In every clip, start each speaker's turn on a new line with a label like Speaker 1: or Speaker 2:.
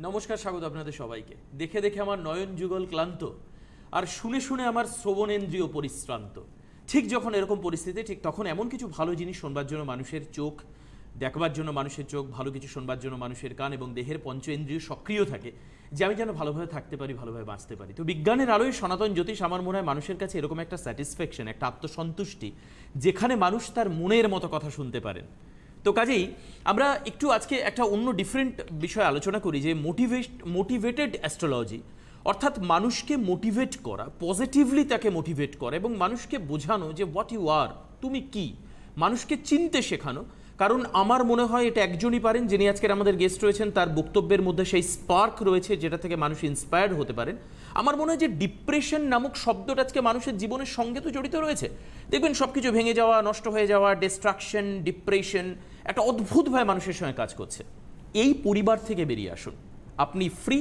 Speaker 1: নমস্কার, স্বাগত আপনাদের সবাইকে। দেখে দেখে আমার নয়ন যুগল ক্লান্ত, আর শুনে শুনে আমার শ্রবণেন্দ্রিয় পরিশ্রান্ত। ঠিক যখন এরকম পরিস্থিতি, ঠিক তখন এমন কিছু ভালো জিনিস শোনবার জন্য মানুষের চোখ, দেখবার জন্য মানুষের চোখ, ভালো কিছু শোনবার জন্য মানুষের কান এবং দেহের পঞ্চেন্দ্রিয় সক্রিয় থাকে, যে আমি যেন ভালোভাবে থাকতে পারি, ভালোভাবে বাঁচতে পারি। তো বিজ্ঞানের আলোয় সনাতন জ্যোতিষ আমার মনে হয় মানুষের কাছে এরকম একটা স্যাটিসফ্যাকশন, একটা আত্মসন্তুষ্টি, যেখানে মানুষ তার মনের মতো কথা শুনতে পারেন। তো কাজেই আমরা একটু আজকে একটা অন্য ডিফারেন্ট বিষয় আলোচনা করি, যে মোটিভেটেড অ্যাস্ট্রোলজি, অর্থাৎ মানুষকে মোটিভেট করা, পজিটিভলি তাকে মোটিভেট করা এবং মানুষকে বোঝানো যে হোয়াট ইউ আর, তুমি কি, মানুষকে চিনতে শেখানো। কারণ আমার মনে হয় এটা একজনই পারেন, যিনি আজকের আমাদের গেস্ট রয়েছেন, তার বক্তব্যের মধ্যে সেই স্পার্ক রয়েছে যেটা থেকে মানুষ ইন্সপায়ার্ড হতে পারেন। আমার মনে হয় যে ডিপ্রেশন নামক শব্দটা আজকে মানুষের জীবনের সঙ্গে তো জড়িত রয়েছে। দেখবেন সব কিছু ভেঙে যাওয়া, নষ্ট হয়ে যাওয়া, ডিস্ট্রাকশন, ডিপ্রেশন একটা অদ্ভুতভাবে মানুষের সঙ্গে কাজ করছে। এই পরিবার থেকে বেরিয়ে আসুন। আপনি ফ্রি,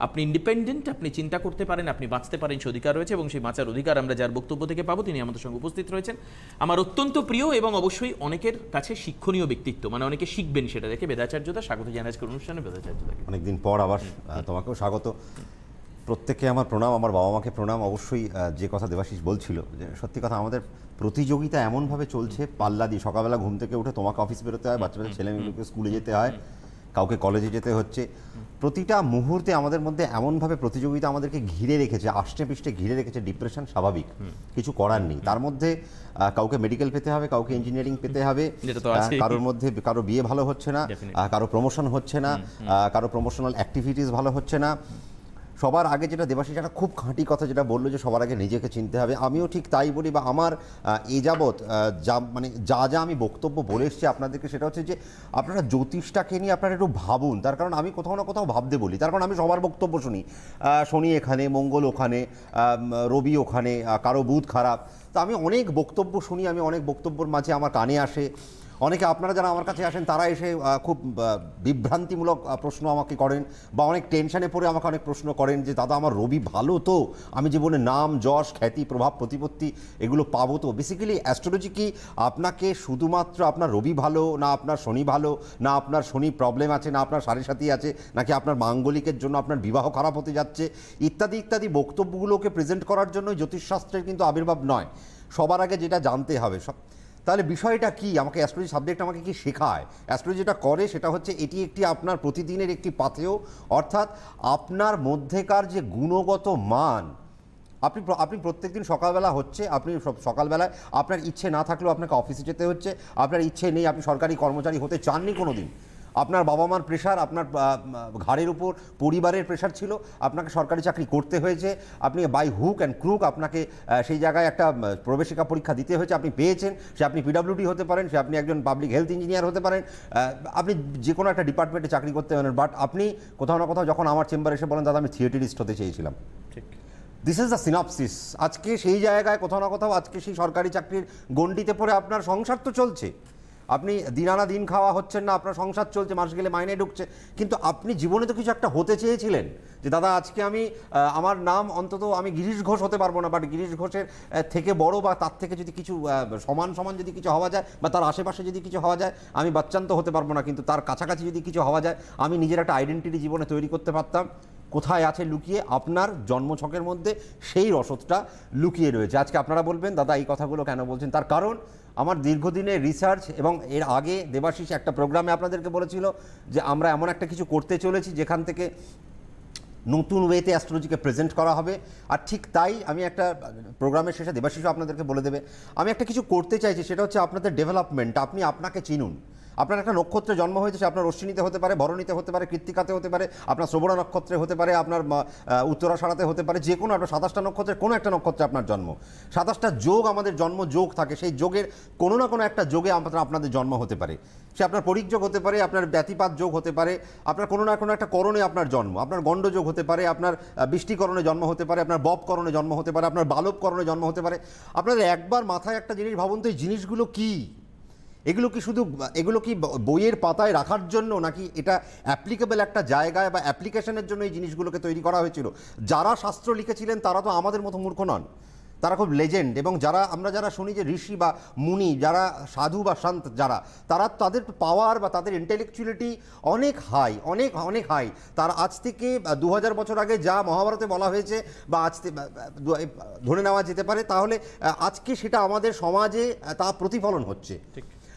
Speaker 1: আপনি ইন্ডিপেন্ডেন্ট, আপনি চিন্তা করতে পারেন, আপনি বাঁচতে পারেন, সে অধিকার রয়েছে এবং সেই বাঁচার অধিকার আমরা যার বক্তব্য থেকে পাবো তিনি আমাদের সঙ্গে উপস্থিত রয়েছেন। আমার অত্যন্ত প্রিয় এবং অবশ্যই অনেকের কাছে শিক্ষণীয় ব্যক্তিত্ব, মানে অনেকে শিখবেন সেটা দেখে, বেদাচার্যদা। স্বাগত জানাই আজকের অনুষ্ঠানে বেদাচার্যদাকে।
Speaker 2: অনেকদিন পর আবার তোমাকেও স্বাগত। প্রত্যেককে আমার প্রণাম, আমার বাবা মাকে প্রণাম। অবশ্যই যে কথা দেবাশিস বলছিল, যে সত্যি কথা, আমাদের প্রতিযোগিতা এমনভাবে চলছে, পাল্লা দিয়ে সকালবেলা ঘুম থেকে উঠে তোমাকে অফিস বেরোতে হয়, বাচ্চা বাচ্চা ছেলেমেয়েগুলোকে স্কুলে যেতে হয়, কাউকে কলেজে যেতে হচ্ছে। প্রতিটা মুহূর্তে আমাদের মধ্যে এমনভাবে প্রতিযোগিতা আমাদেরকে ঘিরে রেখেছে, আষ্টে পৃষ্ঠে ঘিরে রেখেছে। ডিপ্রেশন স্বাভাবিক, কিছু করার নেই। তার মধ্যে কাউকে মেডিকেল পেতে হবে, কাউকে ইঞ্জিনিয়ারিং পেতে হবে, কারোর মধ্যে কারো বিয়ে ভালো হচ্ছে না, কারো প্রমোশন হচ্ছে না, কারো প্রমোশনাল অ্যাক্টিভিটিস ভালো হচ্ছে না। সবার আগে যেটা দেবাশিস একটা খুব খাঁটি কথা যেটা বললো, যে সবার আগে নিজেকে চিনতে হবে। আমিও ঠিক তাই বলি, বা আমার এ যাবৎ যা আমি বক্তব্য বলে এসেছি আপনাদেরকে, সেটা হচ্ছে যে আপনারা জ্যোতিষটাকে নিয়ে আপনারা একটু ভাবুন। তার কারণ আমি কোথাও না কোথাও ভাবতে বলি, তার কারণ আমি সবার বক্তব্য শুনি। শনি এখানে, মঙ্গল ওখানে, রবি ওখানে, কারো বুধ খারাপ। তো আমি অনেক বক্তব্য শুনি, আমি অনেক বক্তব্যের মাঝে আমার কানে আসে। অনেকে আপনারা যারা আমার কাছে আসেন তারা এসে খুব বিভ্রান্তিমূলক প্রশ্ন আমাকে করেন, বা অনেক টেনশনে পড়ে আমাকে অনেক প্রশ্ন করেন, যে দাদা আমার রবি ভালো তো, আমি জীবনে নাম যশ খ্যাতি প্রভাব প্রতিপত্তি এগুলো পাবো তো? বেসিক্যালি অ্যাস্ট্রোলজি কি আপনাকে শুধুমাত্র আপনার রবি ভালো, না আপনার শনি ভালো, না আপনার শনি প্রবলেম আছে, না আপনার সাড়ে সাথী আছে, নাকি আপনার মাঙ্গলিকের জন্য আপনার বিবাহ খারাপ হতে যাচ্ছে, ইত্যাদি ইত্যাদি বক্তব্যগুলোকে প্রেজেন্ট করার জন্য জ্যোতিষশাস্ত্রের কিন্তু আবির্ভাব নয়। সবার আগে যেটা জানতে হবে, তাহলে বিষয়টা কি, আমাকে অ্যাস্ট্রোলজি সাবজেক্ট আমাকে কি শেখায়? অ্যাস্ট্রোলজি যেটা করে সেটা হচ্ছে, এটি একটি আপনার প্রতিদিনের একটি পাথেয়, অর্থাৎ আপনার মধ্যেকার যে গুণগত মান, আপনি প্রত্যেকদিন সকালবেলা হচ্ছে, আপনি সকালবেলায় আপনার ইচ্ছে না থাকলেও আপনাকে অফিসে যেতে হচ্ছে, আপনার ইচ্ছে নেই, আপনি সরকারি কর্মচারী হতে চাননি কোনো দিন, আপনার বাবা মার প্রেশার, আপনার ঘাড়ের উপর পরিবারের প্রেশার ছিল, আপনাকে সরকারি চাকরি করতে হয়েছে, আপনি বাই হুক অ্যান্ড ক্রুক আপনাকে সেই জায়গায় একটা প্রবেশিকা পরীক্ষা দিতে হয়েছে, আপনি পেয়েছেন। সে আপনি পিডব্লিউডি হতে পারেন, সে আপনি একজন পাবলিক হেলথ ইঞ্জিনিয়ার হতে পারেন, আপনি যে কোনো একটা ডিপার্টমেন্টে চাকরি করতে পারেন। বাট আপনি কোথাও না কোথাও যখন আমার চেম্বারে এসে বলেন, দাদা আমি থিয়েটারিস্ট হতে চেয়েছিলাম, ঠিক দিস ইজ দ্য সিনপসিস। আজকে সেই জায়গায় কোথাও না কোথাও আজকে সেই সরকারি চাকরির গণ্ডিতে পড়ে আপনার সংসার তো চলছে, আপনি দিন আনা দিন খাওয়া হচ্ছেন না, আপনার সংসার চলছে, মাস গেলে মাইনে ঢুকছে, কিন্তু আপনি জীবনে তো কিছু একটা হতে চেয়েছিলেন, যে দাদা আজকে আমি আমার নাম অন্তত আমি গিরিশ ঘোষ হতে পারবো না, বাট গিরিশ ঘোষের থেকে বড় বা তার থেকে যদি কিছু সমান সমান যদি কিছু হওয়া যায়, বা তার আশেপাশে যদি কিছু হওয়া যায়, আমি বাচ্চান তো হতে পারবো না, কিন্তু তার কাছাকাছি যদি কিছু হওয়া যায়, আমি নিজের একটা আইডেন্টিটি জীবনে তৈরি করতে পারতাম। কোথায় আছে লুকিয়ে? আপনার জন্মছকের মধ্যে সেই রসদটা লুকিয়ে রয়েছে। আজকে আপনারা বলবেন, দাদা এই কথাগুলো কেন বলছেন? তার কারণ আমার দীর্ঘদিনের রিসার্চ, এবং এর আগে দেবাশিস একটা প্রোগ্রামে আপনাদেরকে বলেছিল যে আমরা এমন একটা কিছু করতে চলেছি যেখান থেকে নতুন ওয়েতে অ্যাস্ট্রোলজিকে প্রেজেন্ট করা হবে। আর ঠিক তাই আমি একটা প্রোগ্রামের শেষে দেবাশিসও আপনাদেরকে বলে দেবে, আমি একটা কিছু করতে চাইছি, সেটা হচ্ছে আপনাদের ডেভেলপমেন্ট। আপনি আপনাকে চিনুন। আপনার একটা নক্ষত্রে জন্ম হয়েছে, সে আপনার অশ্বিনীতে হতে পারে, ভরণীতে হতে পারে, কৃত্তিকাতে হতে পারে, আপনার শ্রবণা নক্ষত্রে হতে পারে, আপনার উত্তরাষাঢ়াতে হতে পারে, যে কোনো আপনার 27টা নক্ষত্রের কোনো একটা নক্ষত্রে আপনার জন্ম। 27টা যোগ আমাদের জন্ম যোগ থাকে, সেই যোগের কোনো না কোনো একটা যোগে আপনাদের জন্ম হতে পারে। সে আপনার পরিযোগ হতে পারে, আপনার ব্যতিপাত যোগ হতে পারে, আপনার কোনো না কোনো একটা করণে আপনার জন্ম, আপনার গণ্ডযোগ হতে পারে, আপনার বৃষ্টিকরণে জন্ম হতে পারে, আপনার ববকরণে জন্ম হতে পারে, আপনার বালবকরণে জন্ম হতে পারে। আপনাদের একবার মাথায় একটা জিনিস ভাবুন তো, এই জিনিসগুলো কি? এগুলো কি বইয়ের পাতায় রাখার জন্য, নাকি এটা অ্যাপ্লিকেবল একটা জায়গায় বা অ্যাপ্লিকেশনের জন্য এই জিনিসগুলোকে তৈরি করা হয়েছিল? যারা শাস্ত্র লিখেছিলেন তারা তো আমাদের মতো মূর্খ নন, তারা খুব লেজেন্ড, এবং যারা শুনি যে ঋষি বা মুনি, যারা সাধু বা সন্ত, তারা তাদের পাওয়ার বা তাদের ইন্টেলেকচুয়ালিটি অনেক হাই, অনেক হাই। তারা আজ থেকে 2000 বছর আগে যা মহাভারতে বলা হয়েছে বা ধরে নেওয়া যেতে পারে, তাহলে আজকে সেটা আমাদের সমাজে তা প্রতিফলন হচ্ছে।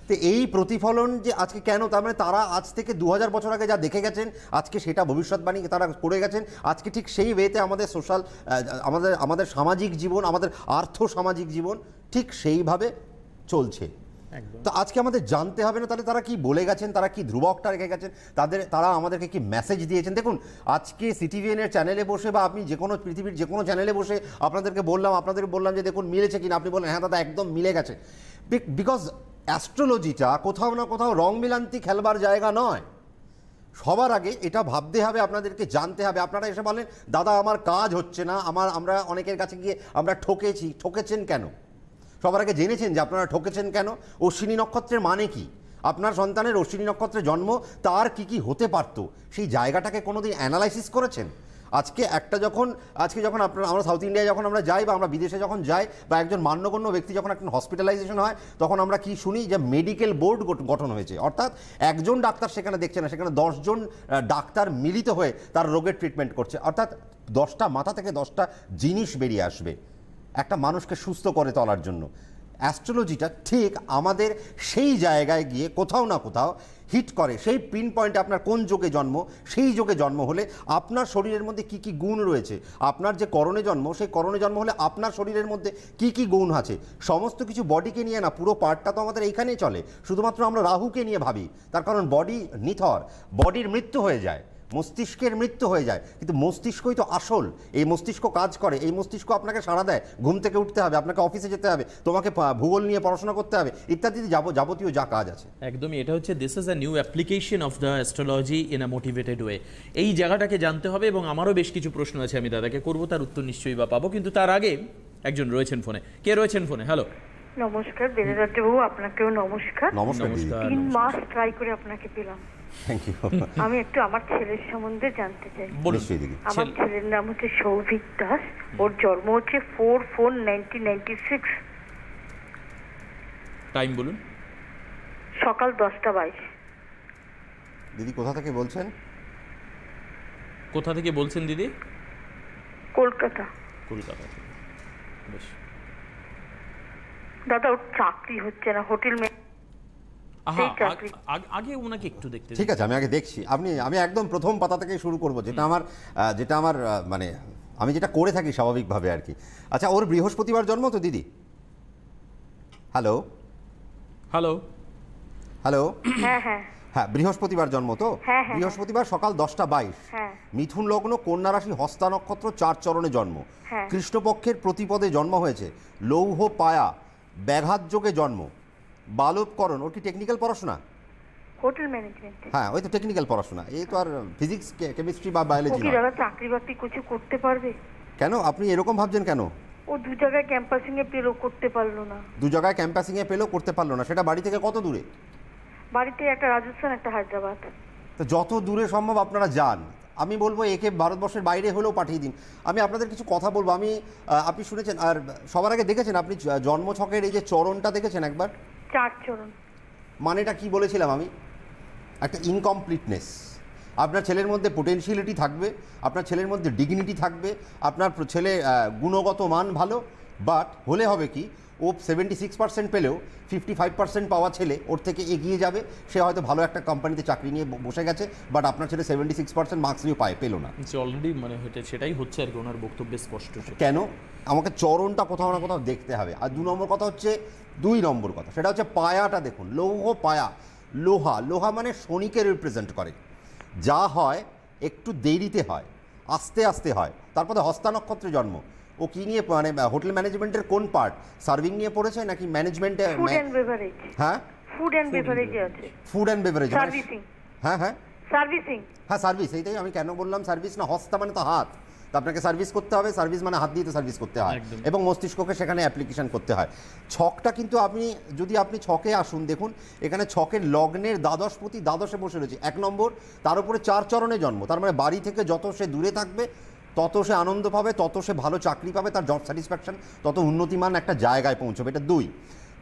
Speaker 2: তো এই প্রতিফলন যে আজকে কেন, তার মানে তারা আজ থেকে 2000 বছর আগে যা দেখে গেছেন, আজকে সেটা ভবিষ্যৎবাণী তারা করে গেছেন। আজকে ঠিক সেই ওয়েতে আমাদের সোশ্যাল, আমাদের সামাজিক জীবন, আমাদের আর্থ সামাজিক জীবন ঠিক সেইভাবে চলছে। তো আজকে আমাদের জানতে হবে না তাহলে তারা কি বলে গেছেন, তারা কি ধ্রুবকটা রেখে গেছেন, তারা আমাদেরকে কি মেসেজ দিয়েছেন। দেখুন, আজকে সিটিভিএনের চ্যানেলে বসে বা আপনি যে কোনো পৃথিবীর যে কোনো চ্যানেলে বসে আপনাদেরকে বললাম যে দেখুন মিলেছে কিনা, আপনি বললেন হ্যাঁ দাদা একদম মিলে গেছে। বিকজ অ্যাস্ট্রোলজিটা কোথাও না কোথাও রং মিলান্তি খেলবার জায়গা নয়। সবার আগে এটা ভাবতে হবে, আপনাদেরকে জানতে হবে। আপনারা এসে বলেন দাদা আমার কাজ হচ্ছে না, আমরা অনেকের কাছে গিয়ে আমরা ঠকেছেন কেন? সবার আগে জেনেছেন যে আপনারা ঠকেছেন কেন? অশ্বিনী নক্ষত্রের মানে কি? আপনার সন্তানের অশ্বিনী নক্ষত্রে জন্ম, তার কি হতে পারতো, সেই জায়গাটাকে কোনোদিন অ্যানালাইসিস করেছেন? আজকে যখন আমরা সাউথ ইন্ডিয়ায় যখন আমরা যাই বা আমরা বিদেশে যখন যাই, বা একজন মান্যগণ্য ব্যক্তি যখন একটা হসপিটালাইজেশন হয়, তখন আমরা কি শুনি যে মেডিকেল বোর্ড গঠন হয়েছে। অর্থাৎ একজন ডাক্তার সেখানে দেখছে না, সেখানে 10 জন ডাক্তার মিলিত হয়ে তার রোগের ট্রিটমেন্ট করছে। অর্থাৎ 10টা মাথা থেকে 10টা জিনিস বেরিয়ে আসবে একটা মানুষকে সুস্থ করে তোলার জন্য। অ্যাস্ট্রোলজিটা ঠিক আমাদের সেই জায়গায় গিয়ে কোথাও না কোথাও হিট করে, সেই পিন পয়েন্টে আপনার কোন যোগে জন্ম, সেই যোগে জন্ম হলে আপনার শরীরের মধ্যে কি গুণ রয়েছে, আপনার যে করণে জন্ম, সেই করণে জন্ম হলে আপনার শরীরের মধ্যে কি গুণ আছে, সমস্ত কিছু বডিকে নিয়ে না, পুরো পার্টটা তো আমাদের এইখানেই চলে। শুধুমাত্র আমরা রাহুকে নিয়ে ভাবি, তার কারণ বডি নিথর, বডির মৃত্যু হয়ে যায়, মস্তিষ্কের মৃত্যু হয়ে যায়, কিন্তু মস্তিষ্কই তো আসল। এই মস্তিষ্ক কাজ করে, এই মস্তিষ্ক আপনাকে সাড়া দেয়, ঘুম থেকে উঠতে হবে, আপনাকে অফিসে যেতে হবে, তোমাকে ভূগোল নিয়ে পড়াশোনা করতে হবে, ইত্যাদি যাবতীয় যা কাজ আছে।
Speaker 1: একদমই, এটা হচ্ছে this is a new application of the astrology in a motivated way. এই জায়গাটাকে জানতে হবে, এবং আমারও বেশ কিছু প্রশ্ন আছে, আমি দাদাকে করবো, তার উত্তর নিশ্চয়ই বা পাবো। কিন্তু তার আগে একজন রয়েছেন ফোনে। কে রয়েছেন ফোনে? হ্যালো,
Speaker 3: নমস্কার বেদেদার বাবু, আপনাকেও নমস্কার।
Speaker 2: নমস্কার।
Speaker 3: 3 মাস ট্রাই করে আপনাকে পেলাম।
Speaker 2: Thank you.
Speaker 3: আমি একটু আমার ছেলের সম্বন্ধে জানতে চাই। আমার
Speaker 1: বলুন।
Speaker 3: ছেলের নাম হচ্ছে সৌভিক দাস, ওর জন্ম হচ্ছে 4/4/1996,
Speaker 1: টাইম বলুন।
Speaker 3: সকাল 10:22।
Speaker 2: দিদি কোথা থেকে বলছেন?
Speaker 1: কোথা থেকে বলছেন দিদি?
Speaker 3: কলকাতা।
Speaker 1: কলকাতা থেকে। বেশ।
Speaker 3: দাদা ওর চাকরি হচ্ছে না, হোটেল
Speaker 1: আগে ওনাকে একটু দেখতে।
Speaker 2: ঠিক আছে, আমি আগে দেখছি। আমি একদম প্রথম পাতা থেকে শুরু করব, যেটা আমার মানে আমি যেটা করে থাকি স্বাভাবিকভাবে আর কি। আচ্ছা, ওর বৃহস্পতিবার জন্ম তো দিদি? হ্যালো
Speaker 1: হ্যালো
Speaker 3: হ্যাঁ হ্যাঁ
Speaker 2: হ্যাঁ, বৃহস্পতিবার জন্ম তো?
Speaker 3: হ্যাঁ।
Speaker 2: বৃহস্পতিবার সকাল 10:22।
Speaker 3: হ্যাঁ।
Speaker 2: মিথুন লগ্ন, কন্যা রাশি, হস্তা নক্ষত্র, 4 চরণে জন্ম।
Speaker 3: হ্যাঁ।
Speaker 2: কৃষ্ণপক্ষের প্রতিপদে জন্ম হয়েছে, লৌহ পায়া, ব্যাঘাত যোগে জন্ম, বালবকরণ। ওর কি টেকনিক্যাল পড়াশোনা?
Speaker 3: Hotel management.
Speaker 2: হ্যাঁ, ওই তো টেকনিক্যাল পড়াশোনা, এই তো আর ফিজিক্স কেমিস্ট্রি বা বায়োলজি
Speaker 3: কি
Speaker 2: না।
Speaker 3: দাদা চাকরি বাকরি কিছু করতে পারবে?
Speaker 2: কেন আপনি এরকম ভাবছেন কেন?
Speaker 3: ও 2 জায়গায় ক্যাম্পাসিং এ পেলো, করতে পারলো না।
Speaker 2: 2 জায়গায় ক্যাম্পাসিংয়ে পেলেও করতে পারলো না, সেটা বাড়ি থেকে কত দূরে?
Speaker 3: বাড়িতে একটা রাজস্থান, একটা হায়দ্রাবাদ।
Speaker 2: তো যত দূরে সম্ভব আপনারা যান। আমি বলবো একে ভারতবর্ষের বাইরে হলেও পাঠিয়ে দিন। আমি আপনাদের কিছু কথা বলবো। আপনি শুনেছেন, আর সবার আগে দেখেছেন আপনি জন্মছকের এই যে চরণটা দেখেছেন একবার?
Speaker 3: 4 চরণ।
Speaker 2: মানেটা কি বলেছিলাম আমি? একটা ইনকমপ্লিটনেস। আপনার ছেলের মধ্যে পোটেনশিয়ালিটি থাকবে, আপনার ছেলের মধ্যে ডিগনিটি থাকবে, আপনার ছেলে গুণগত মান ভালো, বাট হলে হবে কি, ও 76% পেলেও 55% পাওয়া ছেলে ওর থেকে এগিয়ে যাবে। সে হয়তো ভালো একটা কোম্পানিতে চাকরি নিয়ে বসে গেছে, বাট আপনার ছেলে 76% মার্কসও পেলো না।
Speaker 1: অলরেডি মানে সেটাই হচ্ছে আর কি, ওনার বক্তব্যে স্পষ্ট।
Speaker 2: কেন? আমাকে চরণটা কোথাও না কোথাও দেখতে হবে। আর 2 নম্বর কথা হচ্ছে, 2 নম্বর কথা সেটা হচ্ছে পায়াটা দেখুন, লৌহ পায়া। লোহা মানে শনিকে রিপ্রেজেন্ট করে। যা হয় একটু দেরিতে হয়, আস্তে আস্তে হয়। তারপরে হস্তা নক্ষত্রে জন্ম। ও কি নিয়ে, মানে হোটেল ম্যানেজমেন্টের কোন পার্ট? সার্ভিং নিয়ে পড়েছে নাকি ম্যানেজমেন্টে?
Speaker 3: Food and beverage.
Speaker 2: হ্যাঁ,
Speaker 3: ফুড এন্ড বেভারেজে আছে।
Speaker 2: Food and beverage,
Speaker 3: servicing.
Speaker 2: হ্যাঁ
Speaker 3: সার্ভিসিং।
Speaker 2: হ্যাঁ, সার্ভিস। এইটাই আমি কেন বললাম সার্ভিস না, হস্তা মানে তো হাত, তো আপনাকে সার্ভিস করতে হবে। সার্ভিস মানে হাত দিয়ে তো সার্ভিস করতে হয়, এবং মস্তিষ্ককে সেখানে অ্যাপ্লিকেশন করতে হয়। ছকটা কিন্তু আপনি ছকে আসুন, দেখুন এখানে ছকের লগ্নের দ্বাদশপতি দ্বাদশে বসে রয়েছে 1 নম্বর, তার উপরে 4 চরণে জন্ম। তার মানে বাড়ি থেকে যত সে দূরে থাকবে তত সে আনন্দ পাবে, তত সে ভালো চাকরি পাবে, তার জব স্যাটিসফ্যাকশন তত উন্নতিমান একটা জায়গায় পৌঁছবে। এটা 2।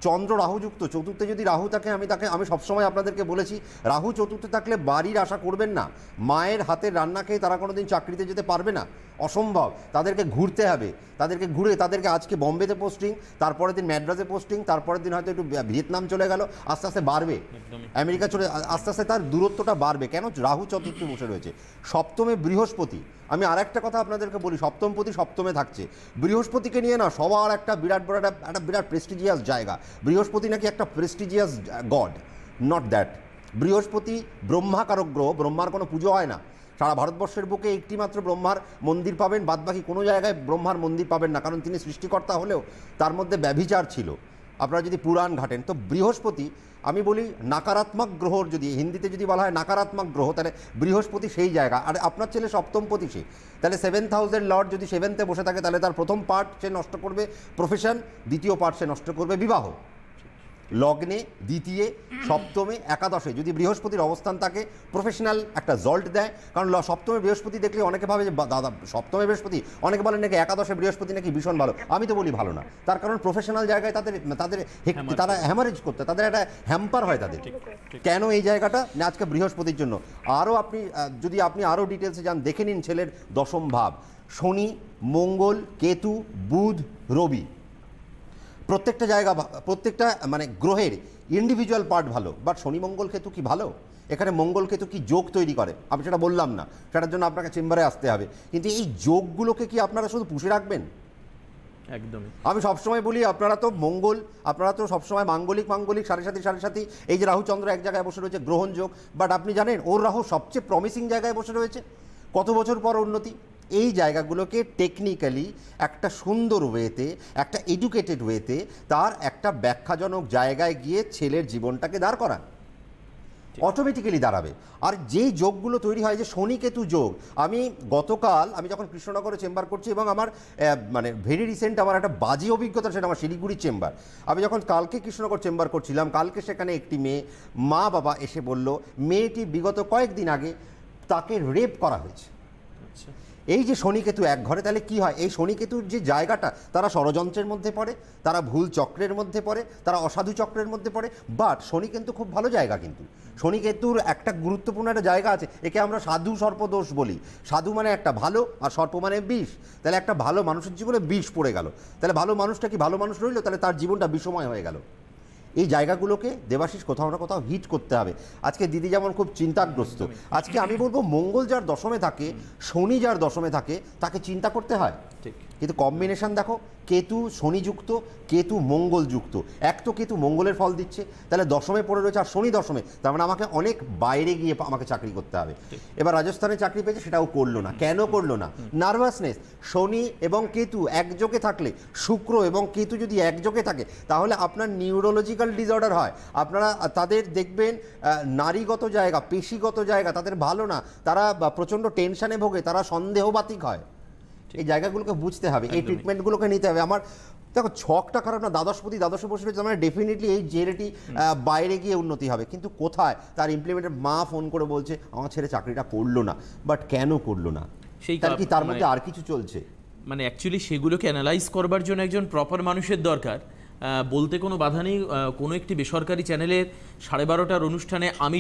Speaker 2: চন্দ্র রাহুযুক্ত, চতুর্থে যদি রাহু থাকে, আমি সবসময় আপনাদেরকে বলেছি রাহু চতুর্থে থাকলে বাড়ির আশা করবেন না। মায়ের হাতের রান্না খেয়ে তারা কোনোদিন চাকরিতে যেতে পারবে না, অসম্ভব। তাদেরকে ঘুরতে হবে, তাদেরকে আজকে বম্বেতে পোস্টিং, তারপরের দিন ম্যাড্রাসে পোস্টিং, তারপরের দিন হয়তো একটু ভিয়েতনাম চলে গেল, আস্তে আস্তে বাড়বে, আমেরিকা চলে, আস্তে আস্তে তার দূরত্বটা বাড়বে। কেন? রাহু চতুর্থে বসে রয়েছে। সপ্তমে বৃহস্পতি। আমি আর একটা কথা আপনাদেরকে বলি, সপ্তমপতি সপ্তমে থাকছে। বৃহস্পতিকে নিয়ে না সবার একটা বিরাট বড় একটা বিরাট প্রেস্টিজিয়াস জায়গা। বৃহস্পতি নাকি একটা প্রেস্টিজিয়াস গড, নট দ্যাট। বৃহস্পতি ব্রহ্মাকারক গ্রহ, ব্রহ্মার কোনো পুজো হয় না। সারা ভারতবর্ষের বুকে একটি মাত্র ব্রহ্মার মন্দির পাবেন, বাদবাকি কোনো জায়গায় ব্রহ্মার মন্দির পাবেন না, কারণ তিনি সৃষ্টিকর্তা হলেও তার মধ্যে ব্যভিচার ছিল। আপনারা যদি পুরাণ ঘাটেন তো বৃহস্পতি, আমি বলি নাকারাত্মক গ্রহ, যদি হিন্দিতে যদি বলা হয় নাকারাত্মক গ্রহ, তাহলে বৃহস্পতি সেই জায়গা। আর আপনার ছেলে সপ্তমপতি, সে তাহলে 7th হাউসের লর্ড যদি 7th-এ বসে থাকে, তাহলে তার প্রথম পার্ট সে নষ্ট করবে প্রফেশন, দ্বিতীয় পার্ট সে নষ্ট করবে বিবাহ। লগ্নে, দ্বিতীয়, সপ্তমে, একাদশে যদি বৃহস্পতির অবস্থান থাকে, প্রফেশনাল একটা জল্ট দেয়। কারণ সপ্তমে বৃহস্পতি দেখলে অনেকে ভাবে যে দাদা সপ্তমে বৃহস্পতি, অনেকে বলেন নাকি একাদশে বৃহস্পতি নাকি ভীষণ ভালো। আমি তো বলি ভালো না, তার কারণ প্রফেশনাল জায়গায় তারা হ্যামারেজ করতে, তাদের একটা হ্যাম্পার হয় তাদের। কেন এই জায়গাটা না আজকে বৃহস্পতির জন্য। আরও আপনি আরও ডিটেলসে যান, দেখে নিন ছেলের দশম ভাব। শনি, মঙ্গল, কেতু, বুধ, রবি, প্রত্যেকটা জায়গা, প্রত্যেকটা মানে গ্রহের ইন্ডিভিজুয়াল পার্ট ভালো। বাট শনি মঙ্গল কেতু কি ভালো? এখানে মঙ্গল কেতু কি যোগ তৈরি করে, আমি সেটা বললাম না, সেটার জন্য আপনাকে চেম্বারে আসতে হবে। কিন্তু এই যোগগুলোকে কি আপনারা শুধু পুষে রাখবেন?
Speaker 1: একদমই।
Speaker 2: আমি সবসময় বলি আপনারা তো সবসময় মাঙ্গলিক সাড়ে সাথী, এই যে রাহু চন্দ্র এক জায়গায় বসে রয়েছে, গ্রহণ যোগ। বাট আপনি জানেন ওর রাহু সবচেয়ে প্রমিসিং জায়গায় বসে রয়েছে, কত বছর পর উন্নতি। এই জায়গাগুলোকে টেকনিক্যালি একটা সুন্দর ওয়েতে, একটা এডুকেটেড ওয়েতে, তার একটা ব্যাখ্যাজনক জায়গায় গিয়ে ছেলের জীবনটাকে দাঁড় করান, অটোমেটিক্যালি দাঁড়াবে। আর যেই যোগগুলো তৈরি হয়, যে শনি কেতু যোগ, আমি গতকাল যখন কৃষ্ণনগরে চেম্বার করছি, এবং আমার মানে ভেরি রিসেন্ট আমার একটা বাজে অভিজ্ঞতা, সেটা আমার শিলিগুড়ির চেম্বার। আমি যখন কালকে কৃষ্ণনগর চেম্বার করছিলাম, কালকে সেখানে একটি মেয়ে, মা বাবা এসে বলল মেয়েটি বিগত কয়েকদিন আগে তাকে রেপ করা হয়েছে। এই যে শনিকেতু এক ঘরে, তাহলে কি হয়? এই শনিকেতুর যে জায়গাটা, তারা ষড়যন্ত্রের মধ্যে পড়ে, তারা ভুল চক্রের মধ্যে পড়ে, তারা অসাধু চক্রের মধ্যে পড়ে। বাট শনি কিন্তু খুব ভালো জায়গা, কিন্তু শনিকেতুর একটা গুরুত্বপূর্ণ একটা জায়গা আছে, একে আমরা সাধু সর্পদোষ বলি। সাধু মানে একটা ভালো, আর সর্প মানে বিষ। তাহলে একটা ভালো মানুষের জীবনে বিষ পড়ে গেল, তাহলে ভালো মানুষটা কি ভালো মানুষ রইল? তাহলে তার জীবনটা বিষময় হয়ে গেল। এই জায়গাগুলোকে দেবাশিস কোথাও না কোথাও হিট করতে হবে। আজকে দিদি যেমন খুব চিন্তাগ্রস্ত, আজকে আমি বলবো মঙ্গল যার দশমে থাকে, শনি যার দশমে থাকে, তাকে চিন্তা করতে হয়। কিন্তু কম্বিনেশন দেখো, কেতু শনিযুক্ত, কেতু মঙ্গলযুক্ত। এক তো কেতু মঙ্গলের ফল দিচ্ছে, তাহলে দশমে পড়ে রয়েছে, আর শনি দশমে, তার মানে আমাকে অনেক বাইরে গিয়ে আমাকে চাকরি করতে হবে। এবার রাজস্থানে চাকরি পেয়েছে, সেটাও করলো না। কেন করলো না? নার্ভাসনেস। শনি এবং কেতু একযোগে থাকলে, শুক্র এবং কেতু যদি একযোগে থাকে, তাহলে আপনার নিউরোলজিক্যাল ডিসঅর্ডার হয়। আপনারা তাদের দেখবেন নারীগত জায়গা, পেশিগত জায়গা তাদের ভালো না, তারা প্রচণ্ড টেনশনে ভোগে, তারা সন্দেহবাতিক হয়। এই জায়গাগুলোকে বুঝতে হবে, এই ট্রিটমেন্টগুলোকে নিতে হবে। আমার দেখো ছকটা খারাপ না, দ্বাদশে বসে রয়েছে, মানে ডেফিনেটলি এই ছেলেটি বাইরে গিয়ে উন্নতি হবে। কিন্তু কোথায় তার ইমপ্লিমেন্টের? মা ফোন করে বলছে আমার ছেলে চাকরিটা করলো না। বাট কেন করলো না? তার কি তার মধ্যে আর কিছু চলছে?
Speaker 1: মানে অ্যাকচুয়ালি সেগুলোকে অ্যানালাইজ করবার জন্য একজন প্রপার মানুষের দরকার। বলতে কোনো বাধা নেই, কোনো একটি বেসরকারি চ্যানেলের 12:30টার অনুষ্ঠানে আমি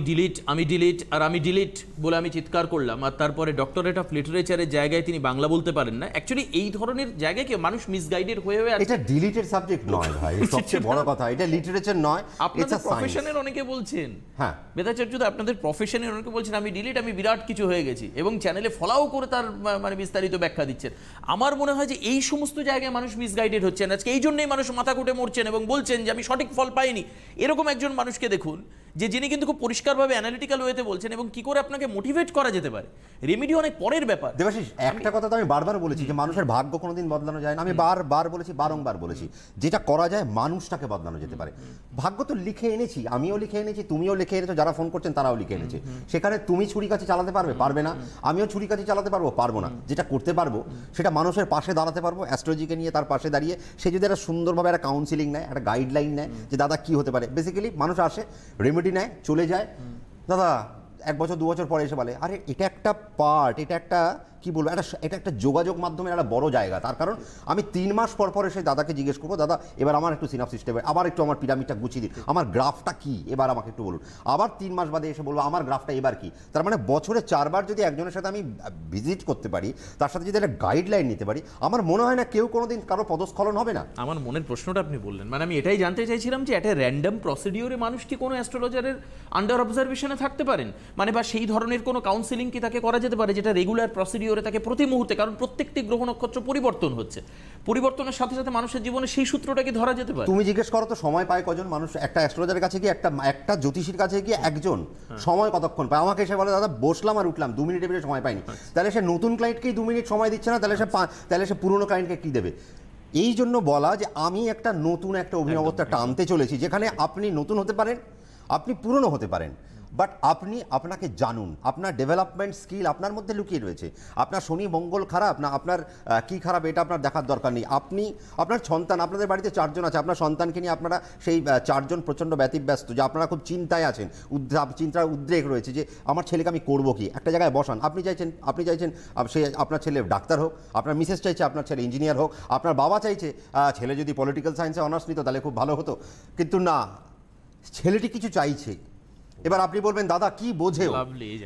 Speaker 1: ডিলিট বলে আমি চিৎকার করলাম, আর তারপরে ডক্টরেট অফ লিটারেচারের জায়গায় তিনি বাংলা বলতে পারেন না। অ্যাকচুয়ালি এই ধরনের জায়গায় কি মানুষ মিসগাইডেড হয়ে আছে।
Speaker 2: এটা ডিলিটেড সাবজেক্ট নয় ভাই, সবচেয়ে বড় কথা, এটা লিটারেচার নয়।
Speaker 1: আপনাদের প্রফেশনের অনেকে বলছেন, হ্যাঁ বেদাচার্য, আপনাদের প্রফেশনের অনেকে বলছেন আমি বিরাট কিছু হয়ে গেছি, এবং চ্যানেলে ফলাও করে তার মানে বিস্তারিত ব্যাখ্যা দিচ্ছেন। আমার মনে হয় যে এই সমস্ত জায়গায় মানুষ মিসগাইডেড হচ্ছেন আজকে, এই জন্যই মানুষ মাথা কুটে মরছেন এবং বলছেন যে আমি সঠিক ফল পাইনি। এরকম একজন মানুষকে দেখুন, যে যিনি কিন্তু খুব পরিষ্কারভাবে অ্যানালিটিক্যাল ওয়েতে বলছেন, এবং কি করে আপনাকে মোটিভেট করা যেতে পারে। রেমেডি অনেক পরের ব্যাপার।
Speaker 2: দেবাশিস, একটা কথা তো আমি বারবার বলেছি যে মানুষের ভাগ্য কোনোদিন বদলানো যায় না। আমি বারংবার বলেছি যেটা করা যায় মানুষটাকে বদলানো যেতে পারে। ভাগ্য তো লিখে এনেছি, আমিও লিখে এনেছি, তুমিও লিখে এনেছো, যারা ফোন করছেন তারাও লিখে এনেছে। সেখানে তুমি ছুরিকাছি চালাতে পারবে না, আমিও ছুরিকাছি চালাতে পারবো না। যেটা করতে পারবো সেটা মানুষের পাশে দাঁড়াতে পারবো, অ্যাস্ট্রোলজিকে নিয়ে তার পাশে দাঁড়িয়ে সে যদি একটা সুন্দরভাবে একটা কাউন্সিলিং নেয়, একটা গাইডলাইন নেয় যে দাদা কি হতে পারে। বেসিক্যালি মানুষ আসে, রেমেডি নেয়, চলে যায়। দাদা 1 বছর 2 বছর পরে এসে বলে আরে এটা একটা পার্ট, এটা একটা কি বলবো, এটা একটা যোগাযোগ মাধ্যমের একটা বড় জায়গা। তার কারণ আমি 3 মাস পর পর এসে দাদাকে জিজ্ঞেস করবো, দাদা এবার আমার একটু সিনাপসিস সিস্টেম, আবার একটু আমার পিরামিডটা গুছিয়ে দিন, আমার গ্রাফটা কি এবার আমাকে একটু বলুন। আবার 3 মাস বাদে এসে বলবো আমার গ্রাফটা এবার কি। তার মানে বছরে 4 বার যদি একজনের সাথে আমি ভিজিট করতে পারি, তার সাথে যদি একটা গাইডলাইন নিতে পারি, আমার মনে হয় না কেউ কোনোদিন কারো পদস্খলন হবে না।
Speaker 1: আমার মনের প্রশ্নটা আপনি বললেন, মানে আমি এটাই জানতে চাইছিলাম যে একটা র্যান্ডম প্রসিডিওরে মানুষ কি কোনো অ্যাস্ট্রোলজারের আন্ডার অবজারভেশনে থাকতে পারেন, মানে বা সেই ধরনের কোনো কাউন্সেলিং কি তাকে করা যেতে পারে যেটা রেগুলার প্রসিডিওরে তাকে প্রতি মুহূর্তে, কারণ প্রত্যেকটি গ্রহ নক্ষত্র পরিবর্তন হচ্ছে, পরিবর্তনের সাথে সাথে মানুষের জীবনে সেই সূত্রটা কি ধরা যেতে পারে?
Speaker 2: তুমি জিজ্ঞেস করো তো সময় পায় কজন মানুষ একটা অ্যাস্ট্রোলজারের কাছে গিয়ে, একটা জ্যোতিষীর কাছে গিয়ে একজন সময় কতক্ষণ পায়? আমাকে এসে বলে দাদা বসলাম আর উঠলাম 2 মিনিটের বেশি সময় পাইনি। তাহলে সে নতুন ক্লায়েন্টকেই 2 মিনিট সময় দিচ্ছে না, তাহলে সে পুরনো ক্লায়েন্টকে কি দেবে? এই জন্য বলা যে আমি একটা নতুন একটা অভিনবত্ব টানতে চলেছি, যেখানে আপনি নতুন হতে পারেন, আপনি পুরনো হতে পারেন, বাট আপনি আপনাকে জানুন, আপনার ডেভেলপমেন্ট স্কিল আপনার মধ্যে লুকিয়ে রয়েছে। আপনার শনি মঙ্গল খারাপ না, আপনার কি খারাপ এটা আপনার দেখার দরকার নেই। আপনি আপনার সন্তান, আপনাদের বাড়িতে 4 জন আছে, আপনার সন্তানকে নিয়ে আপনারা সেই 4 জন প্রচণ্ড ব্যতিব্যস্ত, যে আপনারা খুব চিন্তায় আছেন, চিন্তার উদ্রেক রয়েছে যে আমার ছেলেকে আমি করবো কি। একটা জায়গায় বসান, আপনি চাইছেন সে আপনার ছেলে ডাক্তার হোক, আপনার মিসেস চাইছে আপনার ছেলে ইঞ্জিনিয়ার হোক, আপনার বাবা চাইছে ছেলে যদি পলিটিক্যাল সায়েন্সে অনার্স নিত তাহলে খুব ভালো হতো, কিন্তু না, ছেলেটি কিছু চাইছে। এবার আপনি বলবেন দাদা কি বোঝে?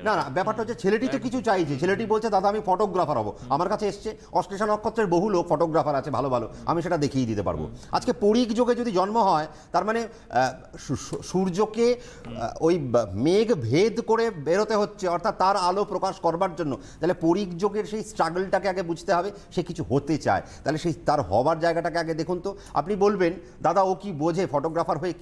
Speaker 2: না না, ব্যাপারটা হচ্ছে ছেলেটি তো কিছু চাইছে, ছেলেটি বলছে দাদা আমি ফটোগ্রাফার হব। আমার কাছে এসছে, অশ্লেষা নক্ষত্রের বহু লোক ফটোগ্রাফার আছে ভালো ভালো, আমি সেটা দেখিয়ে দিতে পারবো। আজকে পরিক যোগে যদি জন্ম হয়, তার মানে সূর্যকে ওই মেঘ ভেদ করে বেরোতে হচ্ছে, অর্থাৎ তার আলো প্রকাশ করবার জন্য। তাহলে পরিক যোগের সেই স্ট্রাগলটাকে আগে বুঝতে হবে, সে কিছু হতে চায়, তাহলে সেই তার হবার জায়গাটাকে আগে দেখুন। তো আপনি বলবেন দাদা ও কি বোঝে ফটোগ্রাফার হয়ে,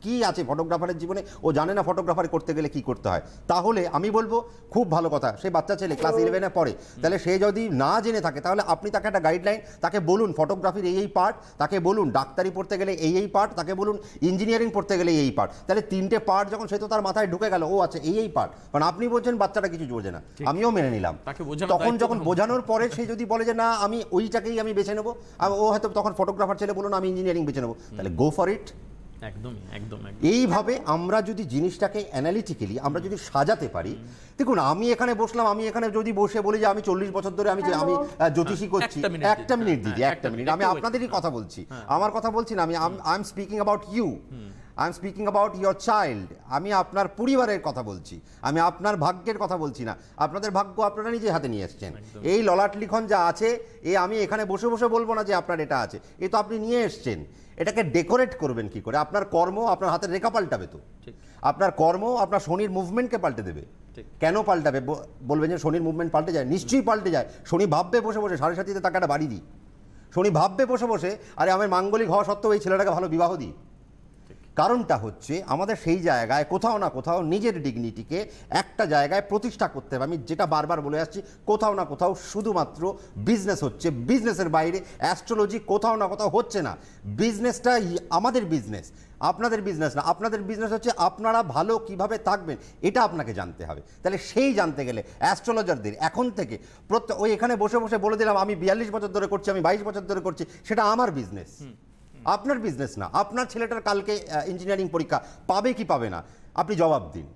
Speaker 2: কি আছে ফটোগ্রাফারের জীবনে, ও জানে না ফটোগ্রাফার করতে গেলে কি করতে হয়। তাহলে আমি বলবো খুব ভালো কথা, সে বাচ্চা ছেলে ক্লাস 11-এ পড়ে, তাহলে সে যদি না জেনে থাকে তাহলে আপনি তাকে একটা গাইডলাইন, তাকে বলুন ফটোগ্রাফির এই পার্ট, তাকে বলুন ডাক্তারি পড়তে গেলে এই পার্ট, তাকে বলুন ইঞ্জিনিয়ারিং পড়তে গেলে এই পার্ট। তাহলে 3টে পার্ট যখন সে তো তার মাথায় ঢুকে গেল, ও আচ্ছা এই পার্ট, কারণ আপনি বলছেন বাচ্চাটা কিছু বোঝে না, আমিও মেনে নিলাম। তখন যখন বোঝানোর পরে সে যদি বলে যে না আমি ওইটাকেই আমি বেছে নেবো, ও হয়তো তখন ফটোগ্রাফার ছেলে বলুন আমি ইঞ্জিনিয়ারিং বেছে নেবো, তাহলে গো ফর ইট।
Speaker 1: একদম।
Speaker 2: এইভাবে আমরা যদি জিনিসটাকে অ্যানালিটিক্যালি আমরা যদি সাজাতে পারি, দেখুন আমি এখানে বসলাম, আমি এখানে যদি বসে বলি যে আমি 40 বছর ধরে আমি জ্যোতিষী করছি, একটা মিনিট দিদি, একটা মিনিট, আমি আপনাদেরই কথা বলছি, আমার কথা বলছি না, I am speaking about you, I am speaking about your child. আমি আপনার পরিবারের কথা বলছি, আমি আপনার ভাগ্যের কথা বলছি না। আপনাদের ভাগ্য আপনারা নিজে হাতে নিয়ে এসছেন। এই ললাট লিখন যা আছে, আমি এখানে বসে বসে বলবো না যে আপনার এটা আছে, এ তো আপনি নিয়ে এসছেন। এটাকে ডেকোরেট করবেন কি করে? আপনার কর্ম আপনার হাতের রেখা পাল্টাবে, তো আপনার কর্ম আপনার শনির মুভমেন্টকে পাল্টে দেবে। কেন পাল্টাবে বলবেন যে শনির মুভমেন্ট পাল্টে যায়? নিশ্চয়ই পাল্টে যায়। শনি ভাববে বসে বসে 7.5-তে টাকাটা বাড়ি দিই, শনি ভাববে বসে বসে আরে আমার মাঙ্গলিক হওয়া সত্ত্বেও এই ছেলেটাকে ভালো বিবাহ দিই। কারণটা হচ্ছে আমাদের সেই জায়গায় কোথাও না কোথাও নিজের ডিগনিটিকে একটা জায়গায় প্রতিষ্ঠা করতে হবে। আমি যেটা বারবার বলে আসছি, কোথাও না কোথাও শুধুমাত্র বিজনেস হচ্ছে, বিজনেসের বাইরে অ্যাস্ট্রোলজি কোথাও না কোথাও হচ্ছে না। বিজনেসটা আমাদের বিজনেস, আপনাদের বিজনেস না। আপনাদের বিজনেস হচ্ছে আপনারা ভালো কিভাবে থাকবেন, এটা আপনাকে জানতে হবে। তাহলে সেই জানতে গেলে অ্যাস্ট্রোলজারদের এখন থেকে ওই এখানে বসে বসে বলে দিলাম আমি 42 বছর ধরে করছি, আমি 22 বছর ধরে করছি, সেটা আমার বিজনেস, আপনার বিজনেস না। আপনার ছেলেটার কালকে ইঞ্জিনিয়ারিং পরীক্ষা পাবে কি পাবে না, আপনি জবাব দিন,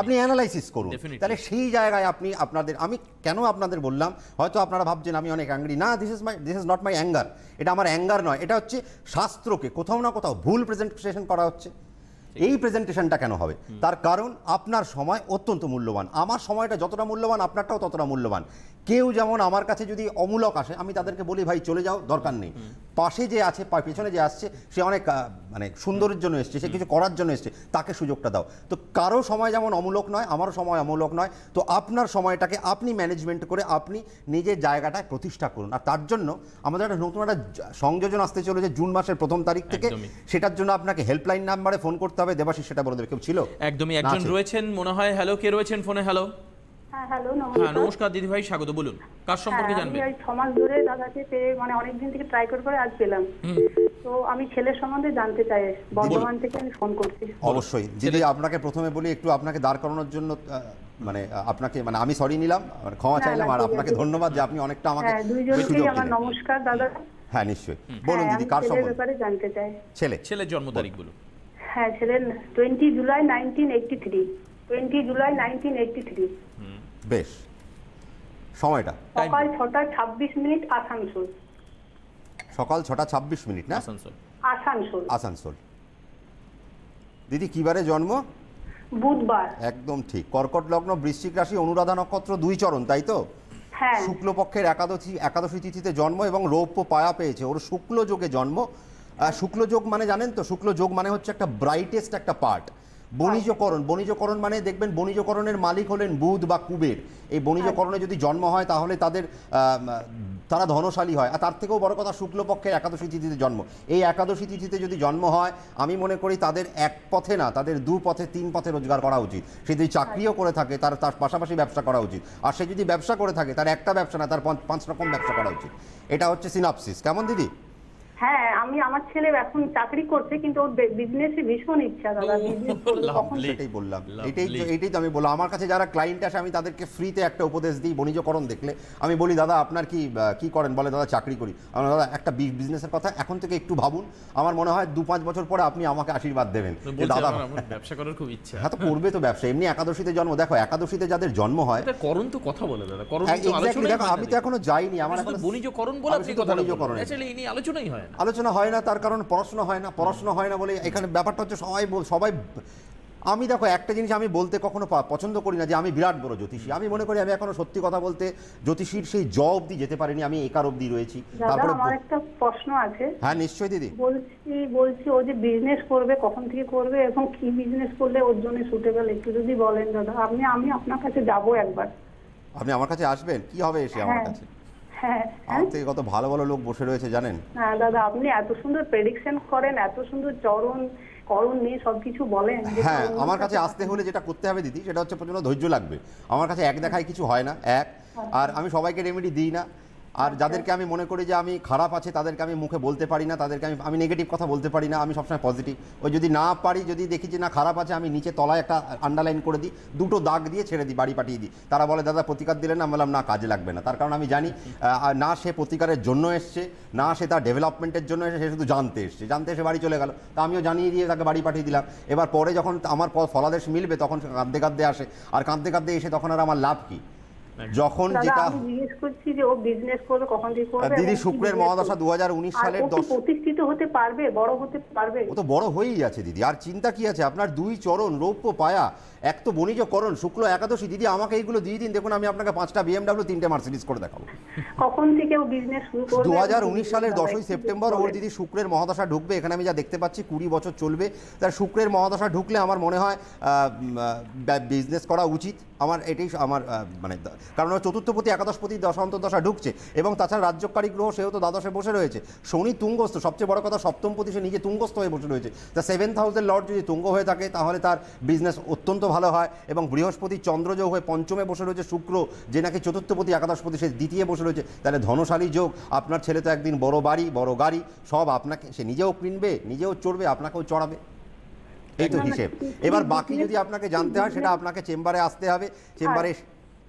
Speaker 2: আপনি অ্যানালাইসিস করুন। তাহলে সেই জায়গায় আমি কেন আপনাদের বললাম, হয়তো আপনারা ভাবছেন আমি অনেক অ্যাংরি, না, this is not my anger, এটা আমার অ্যাঙ্গার নয়, এটা হচ্ছে শাস্ত্রকে কোথাও না কোথাও ভুল প্রেজেন্টেশন করা হচ্ছে। এই প্রেজেন্টেশনটা কেন হবে? তার কারণ আপনার সময় অত্যন্ত মূল্যবান, আমার সময়টা যতটা মূল্যবান আপনারটাও ততটা মূল্যবান। কেউ যেমন আমার কাছে যদি অমূলক আসে, আমি তাদেরকে বলি ভাই চলে যাও, দরকার নেই। পাশে যে আছে, পেছনে যে আসছে, সে অনেক মানে সুন্দরের জন্য এসছে, সে কিছু করার জন্য এসছে, তাকে সুযোগটা দাও। তো কারো সময় যেমন অমূলক নয়, আমারও সময় অমূলক নয়। তো আপনার সময়টাকে আপনি ম্যানেজমেন্ট করে আপনি নিজের জায়গাটায় প্রতিষ্ঠা করুন। আর তার জন্য আমাদের একটা নতুন একটা সংযোজন আসতে চলেছে জুন মাসের 1ম তারিখ থেকে। সেটার জন্য আপনাকে হেল্পলাইন নাম্বারে ফোন করতে হবে। দেবাশিস সেটা বলে দেবে। কেউ ছিল?
Speaker 1: একদমই, একজন রয়েছেন মনে হয়। হ্যালো, কে রয়েছেন ফোনে? হ্যালো।
Speaker 4: হ্যাঁ, হ্যালো, নমস্কার।
Speaker 1: নমস্কার দিদি ভাই, স্বাগত। বলুন কার সম্পর্কে জানবেন?
Speaker 4: আমি 6 মাস ধরে দাদাকে পেয়ে, মানে অনেক দিন থেকে ট্রাই করে আজ পেলাম। তো আমি ছেলের সম্বন্ধে জানতে চাই, বর্ধমান থেকে আমি ফোন করছি।
Speaker 2: অবশ্যই দিদি, আপনাকে প্রথমে বলি একটু আপনাকে দাঁড় করানোর জন্য মানে আপনাকে মানে আমি সরি নিলাম, ক্ষমা চাইলাম, আর আপনাকে ধন্যবাদ যে আপনি অনেকটা আমাকে
Speaker 4: দুইজনকেই আমার নমস্কার দাদা।
Speaker 2: হ্যাঁ নিশ্চয়ই, বলুন দিদি কার সম্বন্ধে
Speaker 4: জানতে চাই?
Speaker 2: ছেলের
Speaker 1: জন্ম তারিখ বলুন।
Speaker 4: হ্যাঁ, ছেলের 20 জুলাই 1983। 20 জুলাই 1983।
Speaker 2: বেশ, সময়টা
Speaker 4: সকাল 6:26 আসানসোল।
Speaker 2: সকাল 6:26 না?
Speaker 1: আসানসোল।
Speaker 4: আসানসোল।
Speaker 2: আসানসোল। দিদি কি বারে জন্ম?
Speaker 4: বুধবার।
Speaker 2: একদম ঠিক। কর্কট লগ্ন, বৃশ্চিক রাশি, অনুরাধা নক্ষত্র, 2 চরণ, তাই তো?
Speaker 4: হ্যাঁ।
Speaker 2: শুক্লপক্ষের একাদশী তিথিতে জন্ম এবং রৌপ্য পায়া পেয়েছে। ওর শুক্ল যোগে জন্ম। শুক্ল যোগ মানে জানেন তো? শুক্ল যোগ মানে হচ্ছে একটা ব্রাইটেস্ট একটা পার্ট। বণিজকরণ, বণিজকরণ মানে দেখবেন বণিজকরণের মালিক হলেন বুধ বা কুবের। এই বণিজকরণে যদি জন্ম হয় তাহলে তারা ধনশালী হয়। আর তার থেকেও বড় কথা, শুক্লপক্ষের একাদশী তিথিতে জন্ম। এই একাদশী তিথিতে যদি জন্ম হয়, আমি মনে করি তাদের এক পথে না, তাদের 2 পথে 3 পথে রোজগার করা উচিত। সে যদি চাকরিও করে থাকে তার পাশাপাশি ব্যবসা করা উচিত। আর সে যদি ব্যবসা করে থাকে তার একটা ব্যবসা না, তার 5 রকম ব্যবসা করা উচিত। এটা হচ্ছে সিনাপসিস। কেমন দিদি?
Speaker 4: হ্যাঁ, আমার ছেলে এখন চাকরি করছে, কিন্তু ওর বিজনেসে ভীষণ ইচ্ছা দাদা। বিজনেস করবে কখন?
Speaker 2: সেটাই বললাম, এটাই তো আমি বললাম। আমার কাছে যারা ক্লায়েন্ট আসে আমি তাদেরকে ফ্রিতে একটা উপদেশ দিই। বণিজকরণ দেখলে আমি বলি, দাদা আপনার কি করেন? বলে দাদা চাকরি করি। আমার দাদা একটা বিজনেসের কথা এখন থেকে একটু ভাবুন, আমার মনে হয় 2-5 বছর পরে আপনি আমাকে আশীর্বাদ দেবেন যে দাদা
Speaker 1: আমার ব্যবসা করার খুব ইচ্ছা।
Speaker 2: হ্যাঁ, তো করবে তো ব্যবসা। এমনি একাদশীতে জন্ম, দেখো একাদশীতে যাদের জন্ম হয়,
Speaker 1: এটা করণ তো কথা বলে দাদা, করণ তো
Speaker 2: Exactly,
Speaker 1: আলোচনাই
Speaker 2: দেখো
Speaker 1: হয় না।
Speaker 2: আমি তো এখনো যাইনি, আমার
Speaker 1: শুধু
Speaker 2: এখন
Speaker 1: বণিজকরণ বলে আপনি কথা বলেন, আসলে এই নিয়ে আলোচনাই হয় না।
Speaker 2: আলোচনা হয় না। তার কারণ পড়াশোনা হয় না বলে এখানে ব্যাপারটা হচ্ছে সবাই আমি দেখো একটা জিনিস আমি বলতে কখনো পছন্দ করি না যে আমি বিরাট বড় জ্যোতিষী। আমি মনে করি আমি এখনো সত্যি কথা বলতে জ্যোতিষীর সেই অবধি যেতে পারিনি, আমি একার অবধি রয়েছি।
Speaker 4: তারপরে আমার একটা প্রশ্ন আছে।
Speaker 2: হ্যাঁ নিশ্চয়ই দিদি।
Speaker 4: বলছি ও যে বিজনেস করবে, কখন থেকে করবে এবং কি বিজনেস করলে ওর জন্য সুটেবল, একটু যদি বলেন দাদা। আমি আপনার কাছে যাব একবার।
Speaker 2: আপনি আমার কাছে আসবেন? কি হবে এসে আমার কাছে?
Speaker 4: হ্যাঁ,
Speaker 2: আমার থেকে কত ভালো ভালো লোক বসে রয়েছে জানেন।
Speaker 4: হ্যাঁ দাদা, আপনি এত সুন্দর প্রেডিকশন করেন, এত সুন্দর করণ নিয়ে সবকিছু বলেন।
Speaker 2: হ্যাঁ, আমার কাছে আসতে হলে যেটা করতে হবে দিদি, সেটা হচ্ছে প্রচন্ড ধৈর্য লাগবে। আমার কাছে এক দেখায় কিছু হয় না, আর আমি সবাইকে রেমেডি দিই না। আর যাদেরকে আমি মনে করি যে আমি খারাপ আছে তাদেরকে আমি মুখে বলতে পারি না, তাদেরকে আমি নেগেটিভ কথা বলতে পারি না। আমি সবসময় পজিটিভ। ওই যদি না পারি, যদি দেখি যে না খারাপ আছে, আমি নিচে তলায় একটা আন্ডারলাইন করে দিই, 2টো দাগ দিয়ে ছেড়ে দিই, বাড়ি পাঠিয়ে দিই। তারা বলে দাদা প্রতিকার দিলেন না? আমি বললাম না, কাজে লাগবে না। তার কারণ আমি জানি না সে প্রতিকারের জন্য এসছে, না সে তার ডেভেলপমেন্টের জন্য এসে, সে শুধু জানতে এসে বাড়ি চলে গেল। তা আমিও জানিয়ে দিয়ে তাকে বাড়ি পাঠিয়ে দিলাম। এবার পরে যখন আমার ফলাদেশ মিলবে তখন কাঁদতে আসে, আর কাঁদতে এসে তখন আর আমার লাভ কি? যখন যেটা
Speaker 4: জিজ্ঞেস করছি যে ও বিজনেস করবে, কখন থেকে করবে?
Speaker 2: দিদি শুক্রের মহাদশা 2019 সালের 10।
Speaker 4: প্রতিষ্ঠিত হতে পারবে, বড় হতে পারবে?
Speaker 2: ও তো বড় হয়েই আছে দিদি, আর চিন্তা কি আছে? আপনার 2 চরণ, রৌপ্য পায়া, এক তো বণিজকরণ, শুক্ল একাদশী। দিদি আমাকে এইগুলো দিয়ে দিন, দেখুন আমি আপনাকে 5টা BMW, 3টে মার্সিডিজ করে দেখাবো।
Speaker 4: কখন থেকে ও বিজনেস শুরু করবে?
Speaker 2: 2019 সালের 10ই সেপ্টেম্বর ওর দিদি শুক্রের মহাদশা ঢুকবে। এখানে আমি যা দেখতে পাচ্ছি 20 বছর চলবে। তার শুক্রের মহাদশা ঢুকলে আমার মনে হয় বিজনেস করা উচিত। আমার এটাই আমার মানে, কারণ চতুর্থপতি একাদশপতি দশান্তর্দশা ঢুকছে, এবং তাছাড়া রাজ্যকারী গ্রহ সেও তো দ্বাদশে বসে রয়েছে। শনি তুঙ্গস্থ, সবচেয়ে বড় কথা সপ্তমপতি সে নিজে তুঙ্গস্থ হয়ে বসে রয়েছে। তা 7th হাউসের লর্ড যদি তুঙ্গ হয়ে থাকে তাহলে তার বিজনেস অত্যন্ত ভালো হয়। এবং বৃহস্পতি চন্দ্রযোগ হয়ে পঞ্চমে বসে রয়েছে, শুক্র যে নাকি চতুর্থপতি একাদশপতি সে দ্বিতীয় বসে রয়েছে। তাহলে ধনশালী যোগ। আপনার ছেলে তো একদিন বড় বাড়ি, বড় গাড়ি সব আপনাকে, সে নিজেও কিনবে, নিজেও চড়বে, আপনাকেও চড়াবে। এই তো হিসেব। এবার বাকি যদি আপনাকে জানতে হয় সেটা আপনাকে চেম্বারে আসতে হবে। চেম্বারে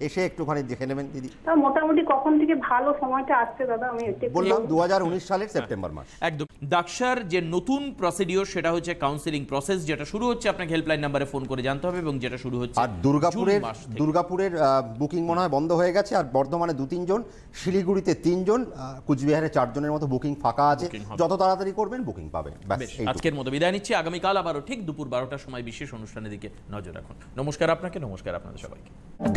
Speaker 2: এসে একটুখানি দেখে নেবেন দিদি।
Speaker 4: মোটামুটি কখন থেকে ভালো সময়টা আসছে দাদা? আমি
Speaker 2: বললাম 2019 সালের সেপ্টেম্বর মাস।
Speaker 1: একদম। দাক্ষার যে নতুন প্রসিডিওর সেটা হচ্ছে কাউন্সেলিং প্রসেস, যেটা শুরু হচ্ছে আপনাকে হেল্পলাইন নাম্বারে ফোন করে জানতে হবে, এবং যেটা শুরু হচ্ছে
Speaker 2: আর দুর্গাপুরের বুকিং মনে হয় বন্ধ হয়ে গেছে। আর বর্ধমানে 2-3 জন, শিলিগুড়িতে 3 জন, কুচবিহারে 4 জনের মতো বুকিং ফাঁকা আছে। যত তাড়াতাড়ি করবেন বুকিং পাবেন।
Speaker 1: আজকের মতো বিদায় নিচ্ছি। আগামীকাল আবারও ঠিক দুপুর 12টার সময় বিশেষ অনুষ্ঠানের দিকে নজর রাখুন। নমস্কার আপনাকে, নমস্কার আপনাদের সবাইকে।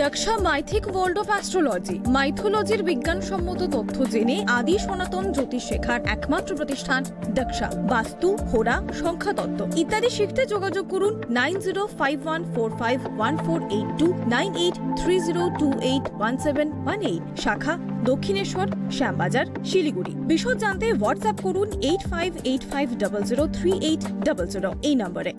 Speaker 5: দক্ষা মাইথিক ওয়ার্ল্ড অফ অ্যাস্ট্রোলজি, মাইথোলজির বিজ্ঞানসম্মত তথ্য জেনে আদি সনাতন জ্যোতিষ শেখার একমাত্র প্রতিষ্ঠান দক্ষা। বাস্তু, হোরা, সংখ্যাতত্ত্ব ইত্যাদি শিখতে যোগাযোগ করুন 9051451482, 9830281718। শাখা দক্ষিণেশ্বর, শ্যামবাজার, শিলিগুড়ি। বিশদ জানতে হোয়াটসঅ্যাপ করুন 8585003800 এই নম্বরে।